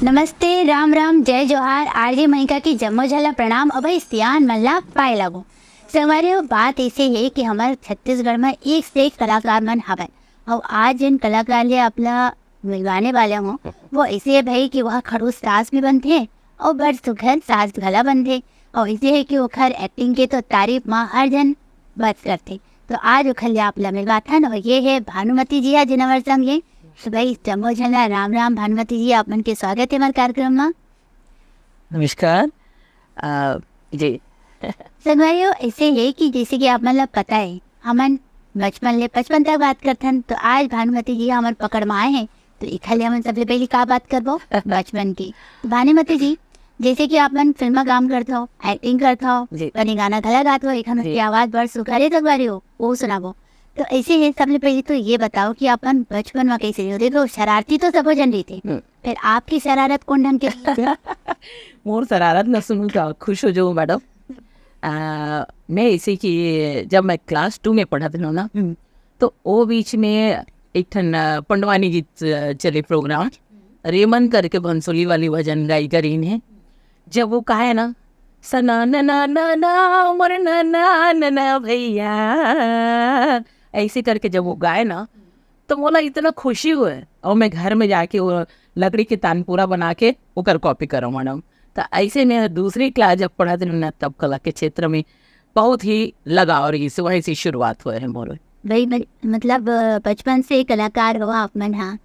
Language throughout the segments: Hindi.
नमस्ते, राम राम, जय जोहार। आरजे मनिका की जम्मो झला प्रणाम। अभय सियान मल्ला पाए लगो। संगवारी बात ऐसे है कि हमारे छत्तीसगढ़ में एक से एक कलाकार मन हवे और आज जिन कलाकार ले अपना मिलवाने वाले हों वो ऐसे है भाई कि वह खड़ूस सास भी बनते और बड़ सुघर सास घला बनते और ऐसे है कि ओखर एक्टिंग के तो तारीफ माँ हर जन बस करते। तो आज ओखर ले आप मिलवाथन और ये है भानुमती जी है जिन हमारे संग है। तो भाई जम्मो झला राम राम भानुमती जी, आप मन के स्वागत है हमारे कार्यक्रम में। नमस्कार जी। संगवारियों ऐसे है कि जैसे कि आप मतलब पता है हमन बचपन तक बात करथन, तो आज भानुमती जी हमन पकड़ में आए हैं तो इखले हमन सबसे पहले का बात करबो बचपन की। तो भानुमती जी जैसे कि आप मन फिल्म में काम करते हो, एक्टिंग करते हो, जी। कहीं गाना गला गाते हो, एक की आवाज बड़ सुखर है संगवारी हो वो सुनाबो। तो ऐसे है सबसे पहले तो ये बताओ कि अपन बचपन में कैसे हो। देखो शरारती तो सब जन रही थे, फिर आपकी शरारत कौन ढंग के? मोर शरारत न सुनूं तो खुश हो जाऊँ मैडम। मैं इसी की जब मैं क्लास 2 में पढ़ा था ना तो वो बीच में एक ठन पंडवानी गीत चले प्रोग्राम, रेमन करके बंसुरी वाली भजन गाई करीन है। जब वो कहा है ना सना ना ना ना ना मोर ना ना ना ना भैया, ऐसे करके जब वो गाए ना तो मोला इतना खुशी हुए और मैं घर में जाके वो लकड़ी के तानपूरा बना के ओकर कॉपी करो मैडम। तो ऐसे में दूसरी क्लास जब पढ़ा थी ना तब कला के क्षेत्र में बहुत ही लगा और इस वहीं से शुरुआत हुए है मोर। भाई मतलब बचपन से कलाकार हुआ आप मन। हाँ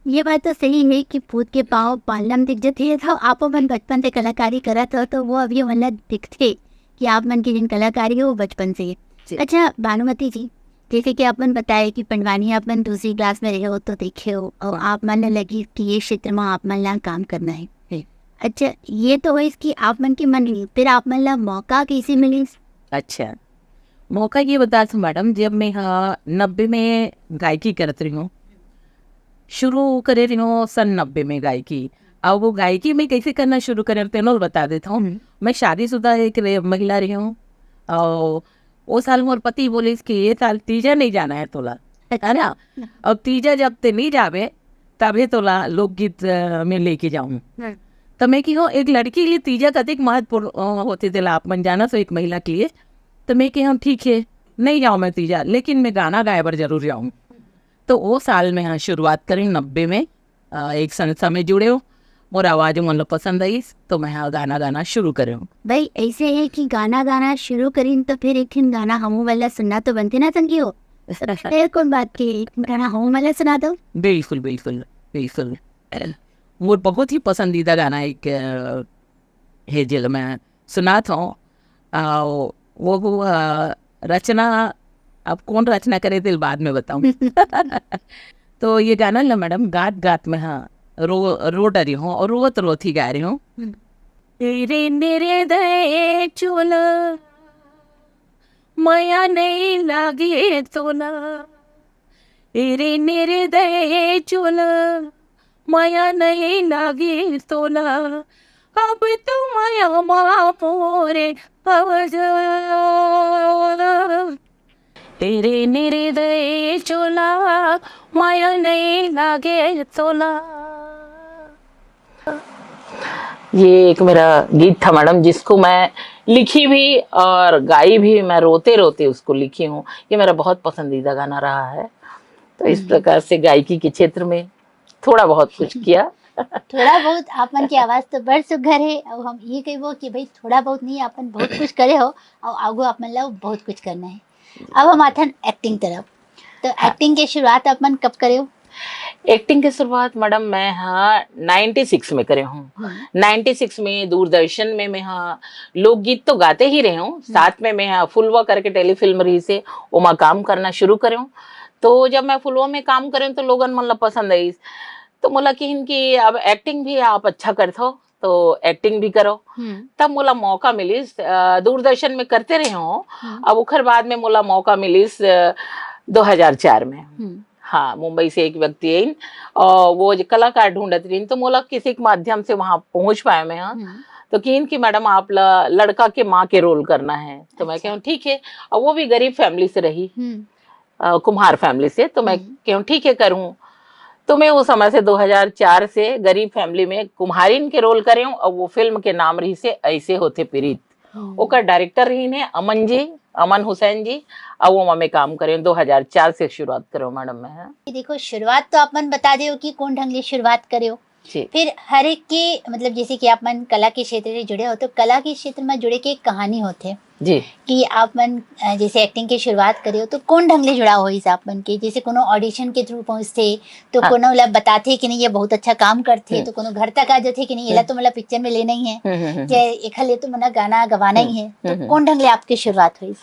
ये बात तो सही है कि पूत के पाँव पालम दिख जाते है। तो आप मन बचपन से कलाकारी करत हो तो वो अभी मतलब दिखते कि आप मन की जिन कलाकारी हो वो बचपन से है। अच्छा भानुमती जी जैसे कि आप मन बताए कि पंडवानी आप मन दूसरी क्लास में रहे हो तो देखे हो और आप मन लगी कि ये क्षेत्र में आप मन ला काम करना है। अच्छा ये तो है इसकी आप मन की मन रही, फिर आप मन ला मौका कैसे मिली? अच्छा मौका ये बता दूँ मैडम, जब मैं 90 में गायकी करत रही हूँ, शुरू करे रही हूँ सन 90 में गायकी। अब वो गायकी में कैसे करना शुरू करे तेनों बता देता हूँ। मैं शादीशुदा एक महिला रही हूँ और वो साल मोर पति बोले कि ये साल तीजा नहीं जाना है तोला, है ना। अब तीजा जब ते नहीं जावे तभी तोला लोकगीत में लेके जाऊँ। तो मैं की हूँ एक लड़की के लिए तीजा अधिक महत्वपूर्ण होते थे, आप मन जाना तो एक महिला के लिए। तो मैं की हूँ ठीक है नहीं जाऊँ मैं तीजा, लेकिन मैं गाना गाए पर जरूर जाऊँ। तो वो साल में शुरुआत करी 90 में एक संस्था में जुड़े हो, मोर आवाज़ मन पसंद आई तो मैं गाना गाना शुरू करे हूँ। भाई ऐसे है कि गाना गाना शुरू करीन तो फिर एक दिन गाना हमू वाला सुनना तो बनते ना संगी हो। फिर कौन बात की गाना हमू वाला सुना दो। बिल्कुल बिल्कुल बिल्कुल। मोर बहुत ही पसंदीदा गाना एक है जो मैं सुनाता हूँ। वो रचना अब कौन रचना करे दिल बाद में बताऊँ। तो ये गाना ना मैडम गात गात में रो डरी हूँ और रोत रोत ही गा रही हूँ। तेरे मेरे दे चोला माया नहीं लागे तोला, तेरे मेरे दे चोला माया नहीं लागे तोला, अब तो माया माँ पोरे तेरे मेरे दे चोला माया नहीं लागे तोला। ये एक मेरा गीत था मैडम जिसको मैं लिखी भी और गाई भी, मैं रोते रोते उसको लिखी हूँ। ये मेरा बहुत पसंदीदा गाना रहा है। तो इस प्रकार से गायकी के क्षेत्र में थोड़ा बहुत कुछ किया। थोड़ा बहुत आप मन की आवाज तो बड़ सुघर है और हम ये कहबो कि भाई थोड़ा बहुत नहीं अपन बहुत कुछ करे हो और आगो आप मन ला बहुत कुछ करना है। अब हम आथन एक्टिंग तरफ। तो एक्टिंग की शुरुआत आप मन कब करे हो? एक्टिंग की शुरुआत मैडम मैं 96 में करे हूँ। 96 में दूरदर्शन में मैं लोकगीत तो गाते ही रहे हूँ, साथ में मैं फुलवा करके टेलीफिल्म रही से उमा काम करना शुरू करे हूँ। तो जब मैं फुलवा में काम करें तो लोगन मन पसंद आई तो मोला कि अब एक्टिंग भी आप अच्छा करते हो तो एक्टिंग भी करो। तब मोला मौका मिलिस दूरदर्शन में करते रहे हो। अब उखर बाद में मोला मौका मिलिस 2004 में। हाँ मुंबई से एक व्यक्ति है और वो कलाकार ढूंढत रही तो मोला किसी के माध्यम से वहां पहुंच पाया मैं। तो कि इनकी मैडम आप लड़का के माँ के रोल करना है। तो मैं कहूँ ठीक है, और वो भी गरीब फैमिली से रही, कुम्हार फैमिली से। तो मैं कहूँ ठीक है करूँ। तो मैं उस समय से 2004 से गरीब फैमिली में कुम्हारिन के रोल करे हूँ, और वो फिल्म के नाम रही से ऐसे होते प्रीत। ओकर डायरेक्टर रही ने अमन जी, अमन हुसैन जी, और वो में काम करे 2004 से शुरुआत करो मैडम मैं। हाँ देखो शुरुआत तो आप मन बता दे कि कौन ढंग ले शुरुआत करे हो, जी। फिर हर एक के मतलब जैसे कि आप मन कला के क्षेत्र से जुड़े हो, तो कला के क्षेत्र में जुड़े के एक कहानी होते जी कि आप मन जैसे एक्टिंग की शुरुआत करे हो तो कौन ढंग ले जुड़ा हो इस आप मन के, जैसे कोनो ऑडिशन के थ्रू पहुंचते तो हाँ। कोनो ला बताते कि नहीं ये बहुत अच्छा काम करते, तो कोनो घर तक आ जाते कि नहीं ये तो मतलब पिक्चर में लेना ही है, कि एक ले तो मना गाना गवाना ही है, तो कौन ढंग ले आपकी शुरुआत हुई?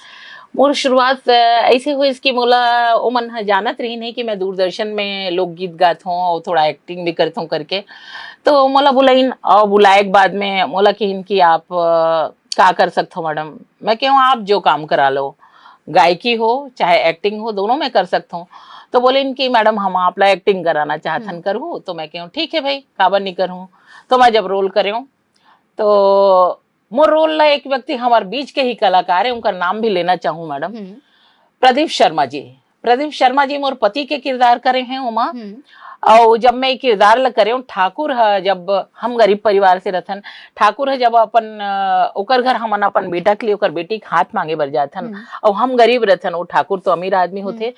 मोर शुरुआत ऐसे हुई इसकी मोला ओ मन जानत रही नहीं कि मैं दूरदर्शन में लोकगीत गात हूँ और थोड़ा एक्टिंग भी करता हूँ करके, तो मोला बुलाइन और बुलाए के बाद में मोला कहिन कि आप का कर सकते हो मैडम। मैं कहूँ आप जो काम करा लो, गायकी हो चाहे एक्टिंग हो दोनों में कर सकता हूँ। तो बोले इनकी मैडम हम आपला एक्टिंग कराना चाहतन करूँ, तो मैं कहूँ ठीक है भाई काबर नहीं करूँ। तो मैं जब रोल करे हूँ तो मोर रोल ला एक व्यक्ति हमारे बीच के ही कलाकार है, उनका नाम भी लेना चाहूँ मैडम, प्रदीप शर्मा जी। प्रदीप शर्मा जी मोर पति के किरदार करे हैं उमा, और जब मैं किरदार ला करे हूँ ठाकुर है, जब हम गरीब परिवार से रहथन, ठाकुर है जब अपन ओकर घर हमन अपन बेटा के लिए ओकर बेटी के हाथ मांगे बर जाथन, और हम गरीब रहथन, वो ठाकुर तो अमीर आदमी होते,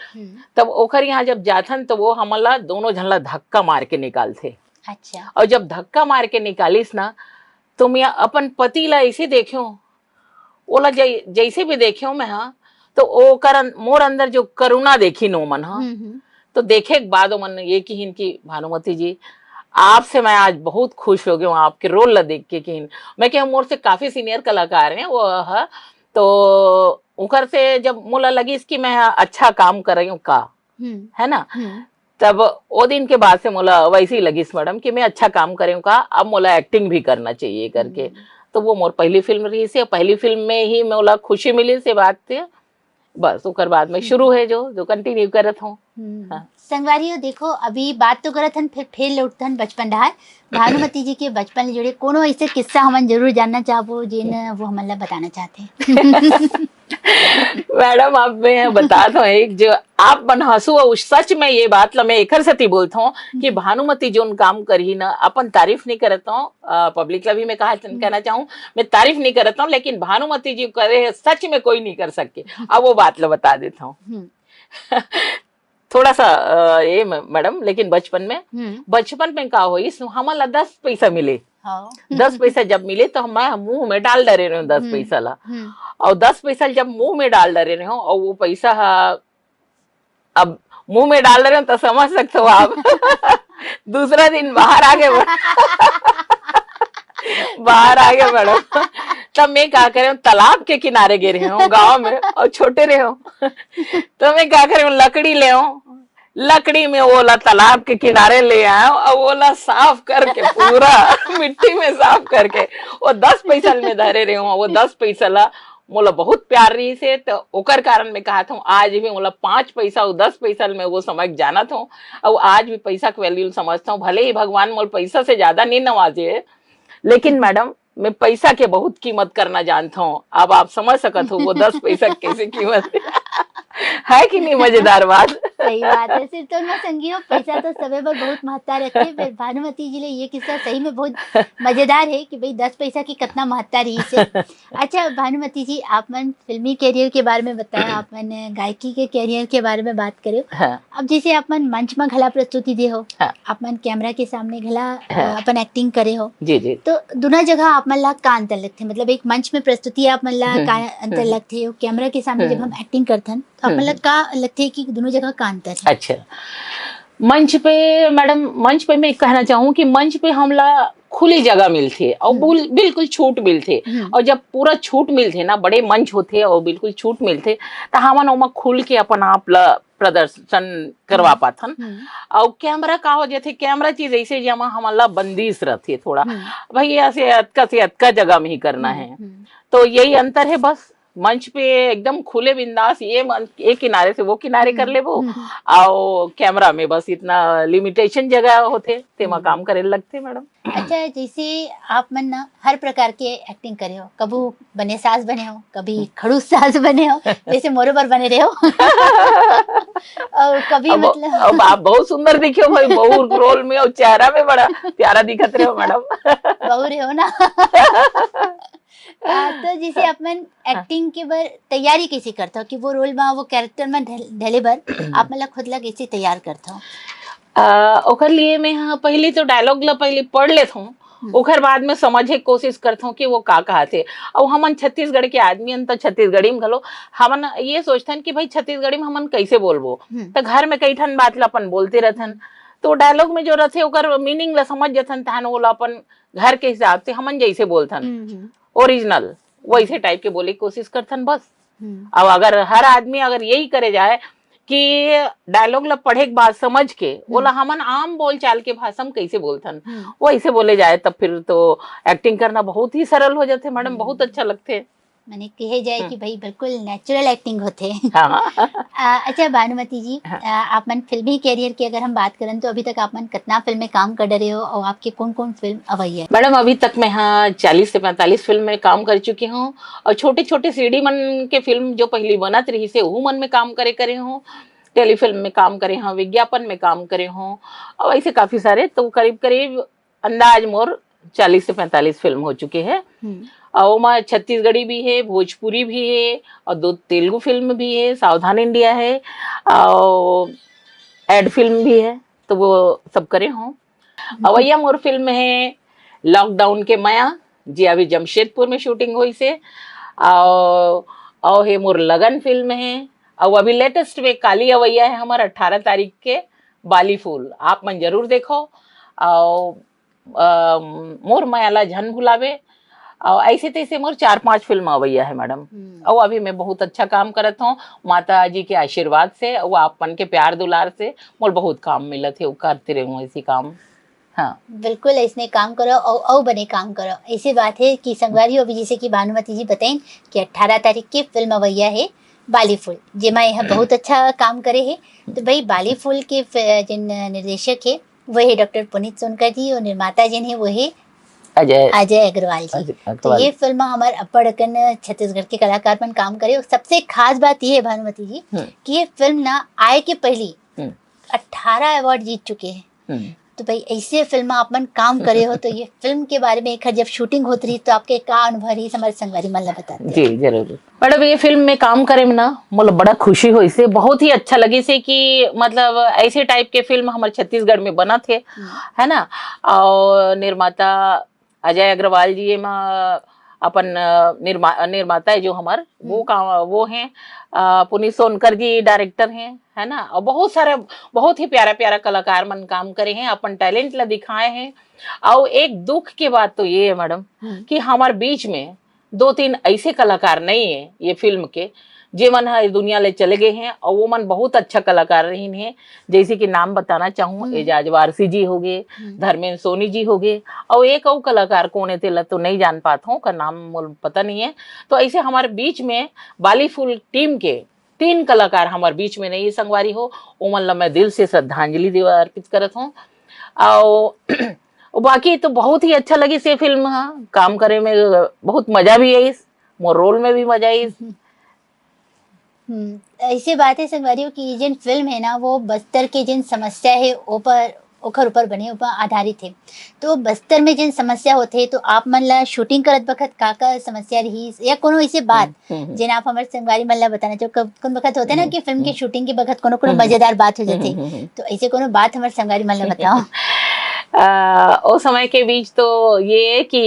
तब ओकर यहाँ जब जाथन तो वो हमला दोनों झन ला धक्का मार के निकालते। अच्छा। और जब धक्का मार के निकालिस ना तो मैं अपन पति ला ऐसे देखूं, ओला जैसे भी देखूं मैं, हाँ तो ओ करन मोर अंदर जो करुणा देखी नो मन, हाँ तो देखे के बाद मन ये कि भानुमति जी आपसे मैं आज बहुत खुश हो गया हूँ, आपके रोल ला देख के कि मैं क्या मोर से काफी सीनियर कलाकार हैं वो, हाँ तो उकर से जब मोला लगी इसकी मैं अच्छा काम कर रही हूँ का, है ना, तब वो दिन के बाद से मोला वैसे ही लगी मैडम कि मैं अच्छा काम करूँ का, अब मोला एक्टिंग भी करना चाहिए करके। तो वो मोर पहली फिल्म रही से, पहली फिल्म में ही मोला खुशी मिली से बात से, बस उकर बाद में शुरू है जो कंटिन्यू करत हूँ। हाँ। संगवारियों देखो अभी बात तो करत हन, फिर लौटथन बचपन रहा। भानुमति जी के बचपन ले जुड़े कोनो ऐसे किस्सा हमन जरूर जानना चाहबो जिन वो हमन ला बताना चाहते। मैडम अब मैं बता दो एक जो आप मन हंसू, और सच में ये बात ला मैं एकर सती बोलता हूँ कि भानुमति जोन काम करी ना अपन तारीफ नहीं करता हूँ, पब्लिक ला भी मैं कहना चाहूँ मैं तारीफ नहीं करता हूँ, लेकिन भानुमति जी करे सच में कोई नहीं कर सके। अब वो बात ला बता देता हूँ। थोड़ा सा ये मैडम, लेकिन बचपन में का हुई हमारा 10 पैसा मिले, 10 पैसा जब मिले तो मैं मुंह में डाल डरे रहे हूँ 10 पैसा ला, और 10 पैसा जब मुंह में डाल डरे रहे हो और वो पैसा अब मुंह में डाल रहे हो तो समझ सकते हो आप। दूसरा दिन बाहर आ गए मैडम, तब मैं क्या करे तालाब के किनारे गिरे हूँ गाँव में और छोटे रहे हो, तो मैं क्या करे लकड़ी ले लकड़ी में ओला तालाब के किनारे ले आया और ओला साफ करके पूरा मिट्टी में साफ करके वो 10 पैसा में धरे रहे हूँ। वो 10 पैसा ला मोला बहुत प्यार रही से, तो ओकर कारण मैं कहा था आज भी मोला 5 पैसा और 10 पैसा में वो समझ जाना था, और आज भी पैसा के वैल्यू समझता हूँ। भले ही भगवान मोल पैसा से ज्यादा नहीं नवाजे, लेकिन मैडम मैं पैसा के बहुत कीमत करना जानता हूँ। अब आप समझ सकते हो वो 10 पैसा कैसे कीमत है कि नहीं। मजेदार बात। सही बात है। सिर्फ तो ना संगियों पैसा तो सबे पर बहुत महत्ता रखते हैं, फिर भानुमति जी ले ये किस्सा सही में बहुत मजेदार है कि भाई 10 पैसा की कितना महत्ता रही से। अच्छा भानुमति जी, आप मन फिल्मी कैरियर के बारे में बताया, आप मन गायकी के कैरियर के बारे में बात करे। हाँ। अब जैसे आप मन मंच में घला प्रस्तुति दे हो, हाँ। आप मन कैमरा के सामने घला अपन एक्टिंग करे हो, जी जी, तो दोनों जगह आप मन ला का अंतर लगते, मतलब एक मंच में प्रस्तुति आप मन ला का अंतर लगते हो, कैमरा के सामने जब हम एक्टिंग करथन तो आप मन ला का लगते है कि दोनों जगह का अंतर है? अच्छा, मंच पे मैडम, मंच पे मैं कहना चाहूँ कि मंच पे हमला खुली जगह मिलती है और बिल्कुल छूट मिलती है, और जब पूरा छूट मिलते ना, बड़े मंच होते और बिल्कुल छूट मिलते तो हमन ओमा खुल के अपन आप ला प्रदर्शन करवा पाथन। और कैमरा का हो जाते, कैमरा चीज ऐसे जमा हमला बंदिश रहती है थोड़ा, भाई ऐसे अतका से अतका जगह में ही करना है, तो यही अंतर है बस। मंच पे एकदम खुले बिंदास एक किनारे से वो किनारे कर ले वो और कैमरा में बस इतना लिमिटेशन जगह होते तेमा काम करे लगते मैडम। अच्छा, जैसे आप मन ना हर प्रकार के एक्टिंग करे हो, कभी बने सास बने हो, कभी खड़ूस सास बने हो, जैसे मोरोबर बने रहे हो और कभी अब मतलब आप बहुत सुंदर दिखे हो भाई बहू रोल में और चेहरा में बड़ा प्यारा दिखत रहे हो मैडम। बहू रहे हो ना तो जैसे अपन एक्टिंग के बार तैयारी कैसे करते हो कि वो रोल में वो कैरेक्टर में ढले बार आप मतलब खुद ला कैसे तैयार करते हो? ओकर लिए मैं हाँ पहले तो डायलॉग ला पहले पढ़ लेता हूँ, ओकर बाद में समझे के कोशिश करता हूँ कि वो का कहते। और हमन छत्तीसगढ़ के आदमी हन तो छत्तीसगढ़ी में घलो हमन ये सोचथन कि भाई छत्तीसगढ़ी में हमन कैसे बोलबो, तो घर में कई ठन बात ला अपन बोलते रहथन, तो डायलॉग में जो रहते ओकर मीनिंग ला समझ जथन तहन वो ला अपन घर के हिसाब से हमन जैसे बोलथन ओरिजिनल वैसे टाइप के बोले की कोशिश करथन बस। अब अगर हर आदमी अगर यही करे जाए कि डायलॉग ला पढ़े के बाद समझ के बोला हमन आम बोल चाल के भाषा में कैसे बोलथन वो ऐसे बोले जाए तब फिर तो एक्टिंग करना बहुत ही सरल हो जाते मैडम, बहुत अच्छा लगते। मैंने कहे जाए कि भाई बिल्कुल नेचुरल एक्टिंग होते हाँ। अच्छा भानुमति जी, आप मन फिल्मी कैरियर की अगर हम बात करें तो अभी तक आप मन कितना फिल्म में काम कर रहे हो और आपकी कौन कौन फिल्म अवई है? मैडम अभी तक मैं हाँ 40 से 45 फिल्म में काम कर चुकी हूँ और छोटे छोटे सीडी मन के फिल्म जो पहली बनत रही से वो मन में काम करे हूँ, टेलीफिल्म में काम करे हूँ, विज्ञापन में काम करे हूँ और ऐसे काफी सारे, तो करीब करीब अंदाज मोर 40 से 45 फिल्म हो चुके हैं। और वहाँ छत्तीसगढ़ी भी है, भोजपुरी भी है और 2 तेलुगु फिल्म भी है, सावधान इंडिया है और एड फिल्म भी है, तो वो सब करे हूँ। अवैया मोर फिल्म है लॉकडाउन के माया जी अभी जमशेदपुर में शूटिंग हुई से, और है मोर लगन फिल्म है और अभी लेटेस्ट में काली अवैया है हमारा 18 तारीख के बाली फूल, आप मन जरूर देखो। और मोर मायाला झन भुलावे और ऐसे तैसे मोर 4-5 फिल्म अवैया है मैडम। और अभी मैं बहुत अच्छा काम करत हूँ माता जी के आशीर्वाद से और आपन के प्यार दुलार से मोर बहुत काम मिलत है, करते रहूँ ऐसी काम। हाँ बिल्कुल ऐसने काम करो और बने काम करो। ऐसी बात है कि संगवारी अभी जैसे कि भानुमति जी बताएं कि 18 तारीख की फिल्म अवैया है बाली फूल, जेमा यह बहुत अच्छा काम करे है। तो भाई बाली फूल के जिन निर्देशक है वो है डॉक्टर पुनीत सोनकर जी और निर्माता जिन है वो है अजय अग्रवाल जी। तो ये फिल्म हमारे अपड़कन छत्तीसगढ़ के कलाकार मन काम करे। और सबसे खास बात ये है भानुमति जी कि ये फिल्म ना आए के पहले 18 अवार्ड जीत चुके हैं। तो भाई ऐसे फिल्म आप मन काम करे हो, तो ये फिल्म के बारे में एक जब शूटिंग होती रही तो आपके क्या अनुभव रही हमारे संगवारी मन बताते? जी जरूर मैडम, ये फिल्म में काम करे में ना मुझे बड़ा खुशी हुई से, बहुत ही अच्छा लगे से कि मतलब ऐसे टाइप के फिल्म हमारे छत्तीसगढ़ में बना थे है ना। और निर्माता अजय अग्रवाल जी में अपन निर्माता है जो हमारे वो हैं, पुनीत सोनकर जी डायरेक्टर हैं है ना। और बहुत सारे बहुत ही प्यारा प्यारा कलाकार मन काम करे हैं, अपन टैलेंट ला दिखाए हैं। और एक दुख की बात तो ये है मैडम कि हमारे बीच में 2-3 ऐसे कलाकार नहीं है ये फिल्म के जे मन है दुनिया ले चले गए हैं और वो मन बहुत अच्छा कलाकार रही हैं। जैसे कि नाम बताना चाहूँ एजाज वारसी जी हो गए, धर्मेंद्र सोनी जी हो गए और एक और कलाकार कौन है तेला तो नहीं जान पाता हूँ, का नाम पता नहीं है। तो ऐसे हमारे बीच में बाली फूल टीम के 3 कलाकार हमारे बीच में नहीं संगवारी हो, उमन ला मैं दिल से श्रद्धांजलि अर्पित करत हूँ। और बाकी तो बहुत ही अच्छा लगी से फिल्म, हाँ काम करे में बहुत मजा भी आई, मोर रोल में भी मजा आई। ऐसी बात है संगवारियों की जिन फिल्म है ना वो बस्तर के जिन समस्या है ऊपर बने ऊपर आधारित है। तो बस्तर में जिन समस्या होते तो आप मन ला शूटिंग करत बखत का समस्या रही या कोनो ऐसी बात जिन आप हमारे संगवारी मन ला बताना चाहो? कौन बखत होते ना कि फिल्म की शूटिंग के बखत कोनो मजेदार बात हो जाती, तो ऐसे कोनो बात हमारे संगवारी मन ला बताओ। उस समय के बीच तो ये कि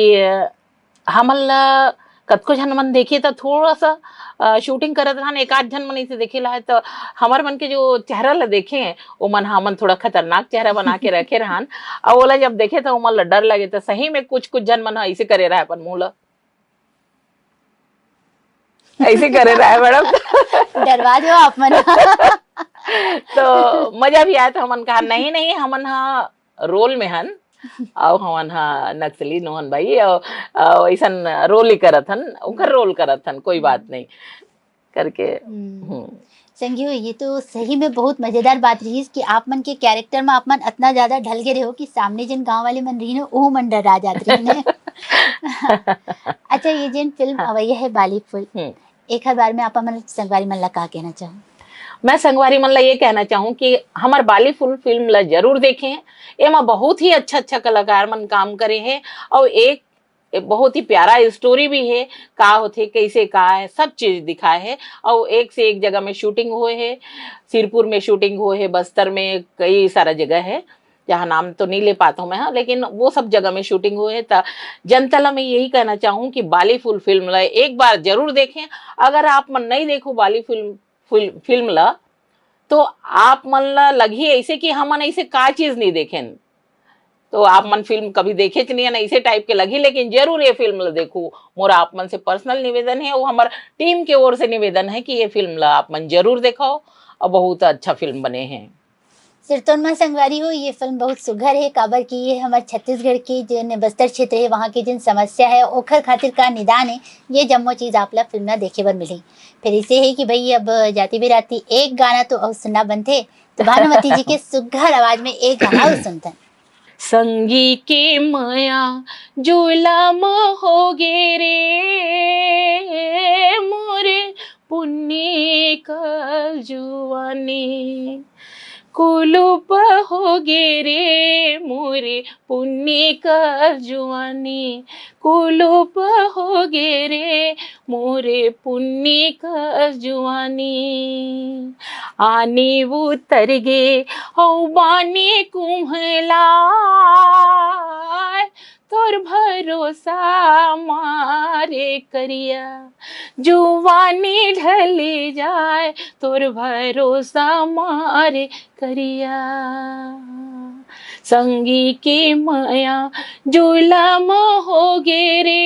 हमला कतको झन मन देखे तो थोड़ा सा शूटिंग करत रहन, एक आध झन मन इसे देखे ला है तो हमार मन के जो चेहरा ला देखे हैं वो मन हमन थोड़ा खतरनाक चेहरा बना के रखे रहन। और वो ला जब देखे तो मन ला डर लगे, तो सही में कुछ जन मन ऐसे करे रहा है अपन मुँह ला ऐसे करे रहा है मैडम डरवा दो आप मन तो मजा भी आया। तो हमन कहा नहीं हमन हाँ रोल में हन और हमन हा नक्सली नोहन भाई और ऐसन रोल ही करत हन, उनकर रोल करत हन, कोई बात नहीं करके। संगी हो, ये तो सही में बहुत मजेदार बात रही कि आप मन के कैरेक्टर में आप मन इतना ज्यादा ढल गए हो कि सामने जिन गांव वाले मन रही वो मन डरा जात रही ने। अच्छा, ये जिन फिल्म हाँ। अवैया है बाली फुल, हम्म। एक हर बार में आप मन संगवारी मन ला का कहना चाहूँ? मैं संगवारी मन ला ये कहना चाहूँ कि हमार बाली फुल फिल्म ला जरूर देखें। एमा बहुत ही अच्छा अच्छा कलाकार मन काम करे हैं और एक बहुत ही प्यारा स्टोरी भी है, का होथे कैसे का है सब चीज दिखाए है। और एक से एक जगह में शूटिंग हुए है, सिरपुर में शूटिंग हुए है, बस्तर में कई सारा जगह है जहाँ नाम तो नहीं ले पाता हूँ मैं, हाँ, लेकिन वो सब जगह में शूटिंग हुए है। तो जनता ला मैं यही कहना चाहूँ कि बाली फुल फिल्म ला एक बार जरूर देखें। अगर आप मन नहीं देखो बाली फिल्म ला तो आप मन ला लगी ऐसे कि हमन ऐसे का चीज नहीं देखें, तो आप मन फिल्म कभी देखे नहीं है ना ऐसे टाइप के लगी, लेकिन जरूर ये फिल्म ला देखो। मोर आप मन से पर्सनल निवेदन है, वो हमारे टीम के ओर से निवेदन है कि ये फिल्म ला आप मन जरूर देखो और बहुत अच्छा फिल्म बने हैं। सिरतोन में संगवारी हो, ये फिल्म बहुत सुघर है काबर की ये हमारे छत्तीसगढ़ की जिन बस्तर क्षेत्र है वहाँ की जिन समस्या है ओखर खातिर का निदान है, ये जम्मो चीज आप ला फिल्म में देखे बर मिली। फिर इसे है कि भाई अब जाति बिराती एक गाना तो और सुनना बनते, तो भानुमति जी के सुघर आवाज में एक गाना और सुनते। संगी के माया जुलम हो गे रे मोरे पुण्य कल जुआनी, कुलूप हो गे रे मोरे पुण्य कर जुआनी, कुलूप हो गे रे मोरे पुण्य कर जुआनी। आने उतर गे औ बाने कुम्हला, तोर भरोसा मारे करिया, जुवानी ढली जाए तोर भरोसा मारे करिया। संगी के माया जुलम हो गे रे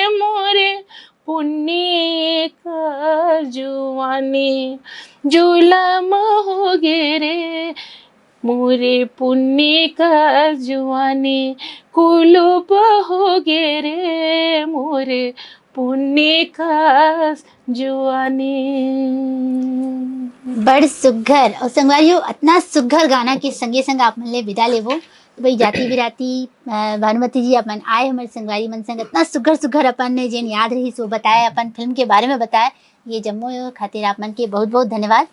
मोरे पुण्य कर जुआनी, जुलम हो गे रे मोरे पुण्य कर जुआनी, कुलूप हो गे रे मोरे पुण्य का जुआनी। बड़ सुघर और संगवारी हो, इतना सुघर गाना के संगे संग आप मन ले विदा लेबो। तो भाई जाति बिराती भानुमति जी अपन आए हमारे संगवारी मन संग, इतना सुघर सुघर अपन ने जिन याद रही सो बताया, अपन फिल्म के बारे में बताया, ये जम्मो खातिर आप मन के बहुत बहुत धन्यवाद।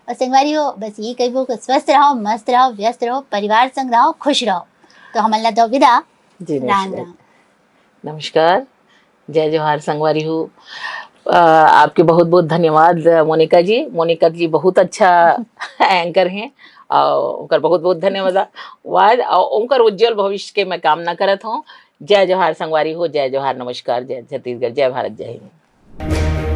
और संगवारी हो, बस ये कहबो कि स्वस्थ रहो, मस्त रहो, व्यस्त रहो, परिवार संग रहो, खुश रहो। तो हमन ला दो विदा। जी राम राम। नमस्कार, जय जोहार संगवारी हूँ। आपके बहुत बहुत धन्यवाद मोनिका जी। मोनिका जी बहुत अच्छा एंकर हैं और उनका बहुत बहुत धन्यवाद और उनका उज्जवल भविष्य के मैं कामना करत हूँ। जय जोहार संगवारी हो, जय जोहार, नमस्कार, जय छत्तीसगढ़, जय भारत, जय हिंद।